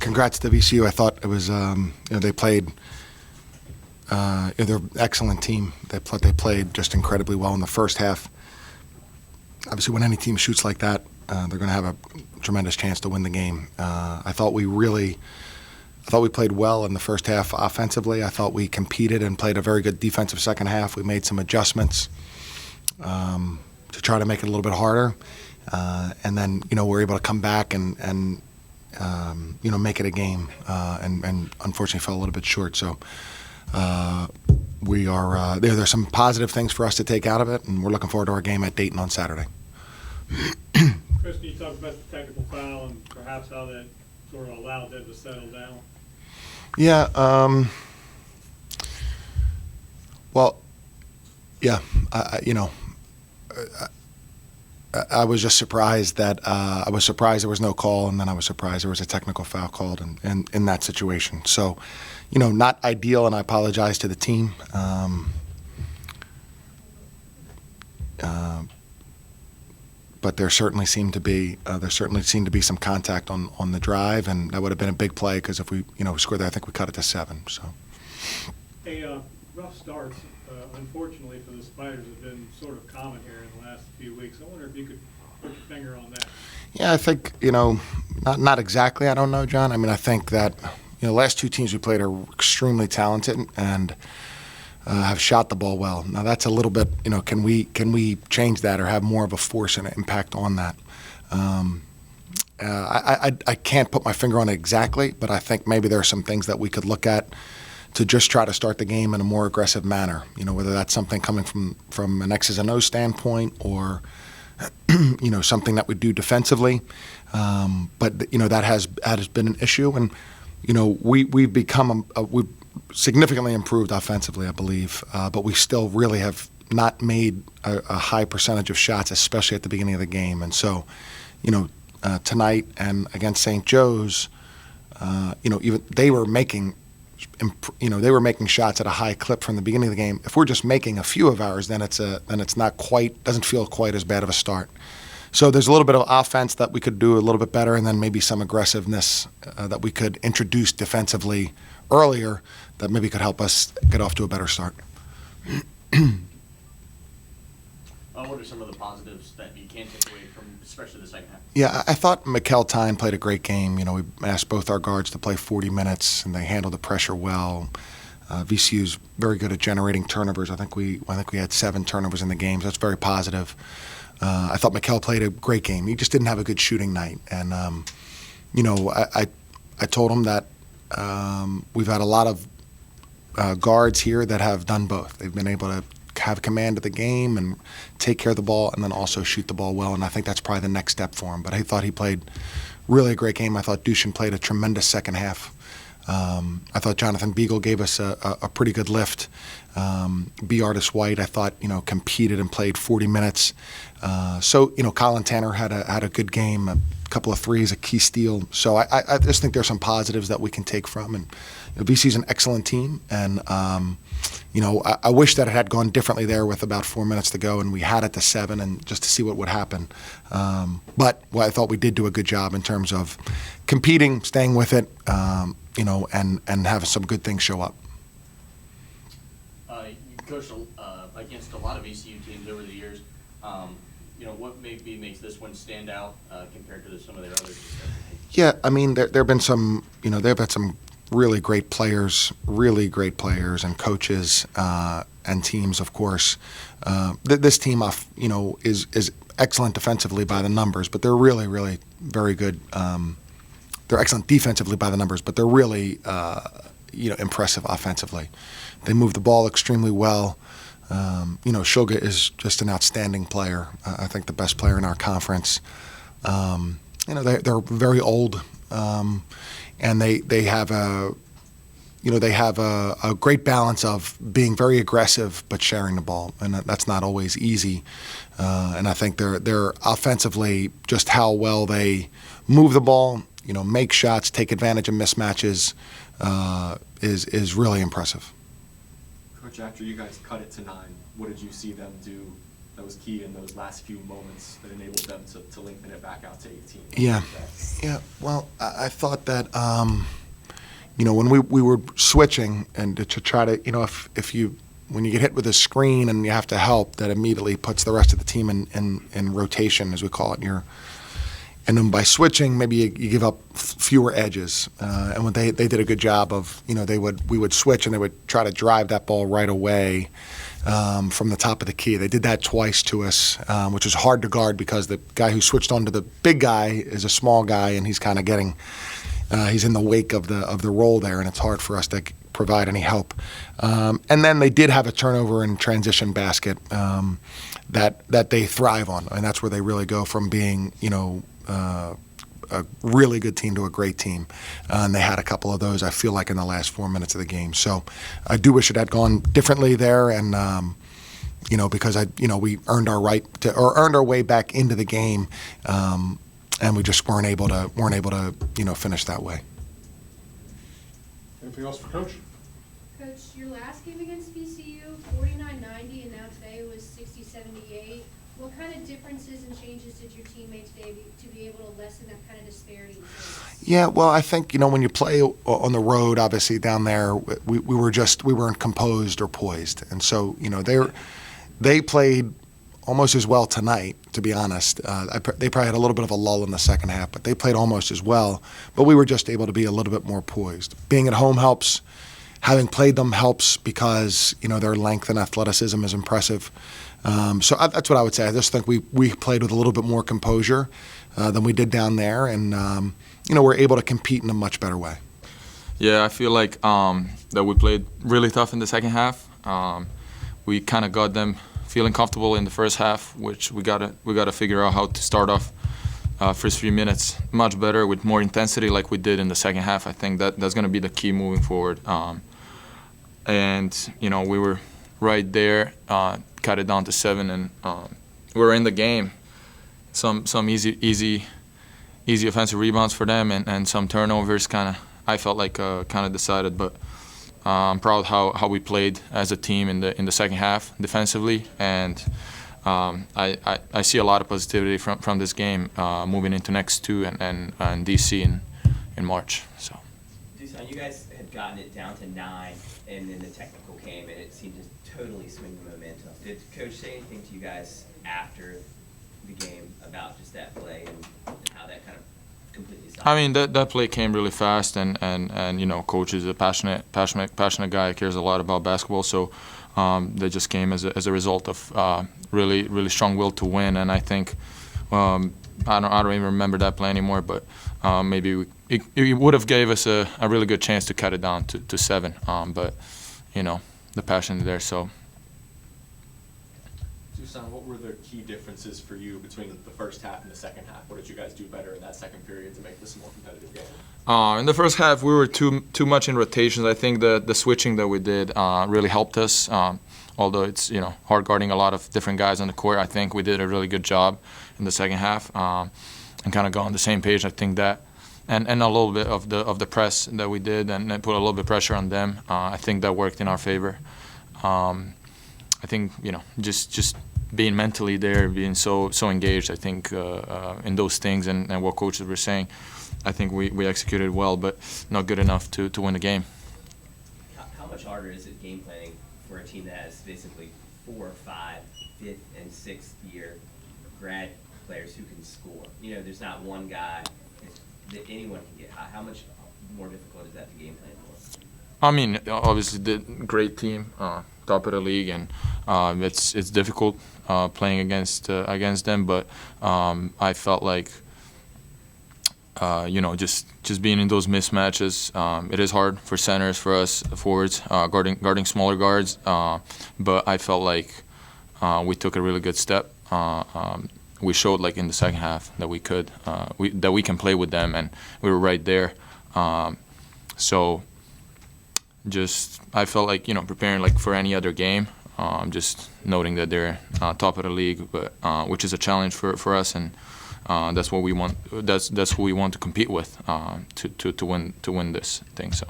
congrats to VCU. I thought it was, they played, they're an excellent team. They played just incredibly well in the first half. Obviously, when any team shoots like that, they're going to have a tremendous chance to win the game. I thought we played well in the first half offensively. I thought we competed and played a very good defensive second half. We made some adjustments to try to make it a little bit harder. And then, we're able to come back and make it a game. And unfortunately fell a little bit short. So we are there's some positive things for us to take out of it, and we're looking forward to our game at Dayton on Saturday. Chris, can you talk about the technical foul and perhaps how that sort of allowed them to settle down? Yeah. Well, yeah. I was just surprised that there was no call, and then I was surprised there was a technical foul called in that situation. So, not ideal, and I apologize to the team. But there certainly seemed to be some contact on the drive, and that would have been a big play because if we scored there, I think we cut it to 7. So, rough starts, unfortunately for the Spiders, have been sort of common here in the last few weeks. I wonder if you could put your finger on that. Yeah, I think not exactly. I don't know, John. I mean, I think that the last 2 teams we played are extremely talented and have shot the ball well. Now that's a little bit, can we change that or have more of a force and an impact on that? I can't put my finger on it exactly, but I think maybe there are some things that we could look at to just try to start the game in a more aggressive manner. Whether that's something coming from an X's and O's standpoint or something that we do defensively. But that has been an issue, and we've become we've significantly improved offensively, I believe, but we still really have not made a high percentage of shots, especially at the beginning of the game. And so, tonight and against St. Joe's, even they were making shots at a high clip from the beginning of the game. If we're just making a few of ours, then it's not quite, doesn't feel quite as bad of a start. So there's a little bit of offense that we could do a little bit better, and then maybe some aggressiveness that we could introduce defensively earlier that maybe could help us get off to a better start. What are some of the positives that you can take away from, especially the second half? Yeah, I thought Mikkel Tyne played a great game. We asked both our guards to play 40 minutes, and they handled the pressure well. VCU's very good at generating turnovers. I think we had 7 turnovers in the game, so that's very positive. I thought Mikkel played a great game. He just didn't have a good shooting night, and I told him that we've had a lot of guards here that have done both. They've been able to have command of the game and take care of the ball and then also shoot the ball well, and I think that's probably the next step for him. But I thought he played really a great game. I thought Dushin played a tremendous second half. I thought Jonathan Beagle gave us a pretty good lift. B. Artis White, I thought, competed and played 40 minutes. So, Colin Tanner had a good game, a couple of threes, a key steal. So I just think there's some positives that we can take from. And VC's an excellent team, and I wish that it had gone differently there with about 4 minutes to go, and we had it to 7, and just to see what would happen. But I thought we did do a good job in terms of competing, staying with it, and having some good things show up. You coached against a lot of VCU teams over the years. What maybe makes this one stand out compared to some of their others? Yeah, I mean, there have been some, they've had some really great players and coaches and teams, of course. This team, is excellent defensively by the numbers, but they're really, really very good. They're excellent defensively by the numbers, but they're really, impressive offensively. They move the ball extremely well. Shulga is just an outstanding player. I think the best player in our conference. They're very old, and they have a great balance of being very aggressive but sharing the ball, and that's not always easy. And I think they're offensively, just how well they move the ball, make shots, take advantage of mismatches, is really impressive. Coach, after you guys cut it to 9, what did you see them do that was key in those last few moments that enabled them to lengthen it back out to 18? Yeah. Well, I thought that when we were switching and to try to when you get hit with a screen and you have to help, that immediately puts the rest of the team in rotation, as we call it. And then by switching, maybe you give up fewer edges. And when they did a good job of, we would switch and they would try to drive that ball right away from the top of the key. They did that twice to us, which was hard to guard because the guy who switched onto the big guy is a small guy, and he's kind of getting he's in the wake of the roll there, and it's hard for us to provide any help. And then they did have a turnover and transition basket that they thrive on, and that's where they really go from being, a really good team to a great team. And they had a couple of those, I feel like, in the last 4 minutes of the game. So I do wish it had gone differently there, and because we earned our way back into the game, and we just weren't able to finish that way. Anything else for Coach? Coach, your last game against VCU, 49-90, and now today was 60-78. What kind of differences and changes did your team make today to be able to lessen that kind of disparity in points? Yeah, well, I think when you play on the road, obviously down there, we weren't composed or poised, and so they played almost as well tonight, to be honest. They probably had a little bit of a lull in the second half, but they played almost as well. But we were just able to be a little bit more poised. Being at home helps. Having played them helps because their length and athleticism is impressive. So that's what I would say. I just think we played with a little bit more composure than we did down there, and we're able to compete in a much better way. Yeah, I feel like that we played really tough in the second half. We kind of got them feeling comfortable in the first half, which we gotta figure out how to start off first few minutes much better with more intensity like we did in the second half. I think that's going to be the key moving forward. And we were right there, cut it down to 7, and we were in the game. Some easy offensive rebounds for them, and some turnovers I felt like kind of decided, but I'm proud how we played as a team in the second half defensively, and I see a lot of positivity from this game moving into next 2 and DC in March. So. Dusan, you guys had gotten it down to 9, and then the technical came, and it seemed to totally swing the momentum. Did Coach say anything to you guys after the game about just that play and how that kind of completely stopped? I mean, that play came really fast, and Coach is a passionate guy, cares a lot about basketball, so that just came as a result of really strong will to win. And I think I don't even remember that play anymore, but maybe it would have gave us a really good chance to cut it down to 7. But the passion is there, so. Dusan, what were the key differences for you between the first half and the second half? What did you guys do better in that second period to make this a more competitive game? In the first half, we were too much in rotations. I think the switching that we did really helped us. Although it's hard guarding a lot of different guys on the court, I think we did a really good job in the second half and kind of got on the same page. I think that, and a little bit of the press that we did and put a little bit of pressure on them. I think that worked in our favor. I think just being mentally there, being so engaged. I think in those things and what coaches were saying, I think we executed well, but not good enough to win the game. How much harder is it game planning for a team that has basically 4, 5, 5th, and 6th year grad players who can score? There's not one guy that anyone can get. How much more difficult is that to game plan for? I mean, obviously, the great team, top of the league, and it's difficult playing against them. But I felt like just being in those mismatches, it is hard for centers, for us forwards, guarding smaller guards. But I felt like we took a really good step. We showed in the second half that we could, that we can play with them, and we were right there. So I felt like preparing for any other game. Just noting that they're top of the league, but which is a challenge for us, and that's what we want. That's who we want to compete with to win this thing. So.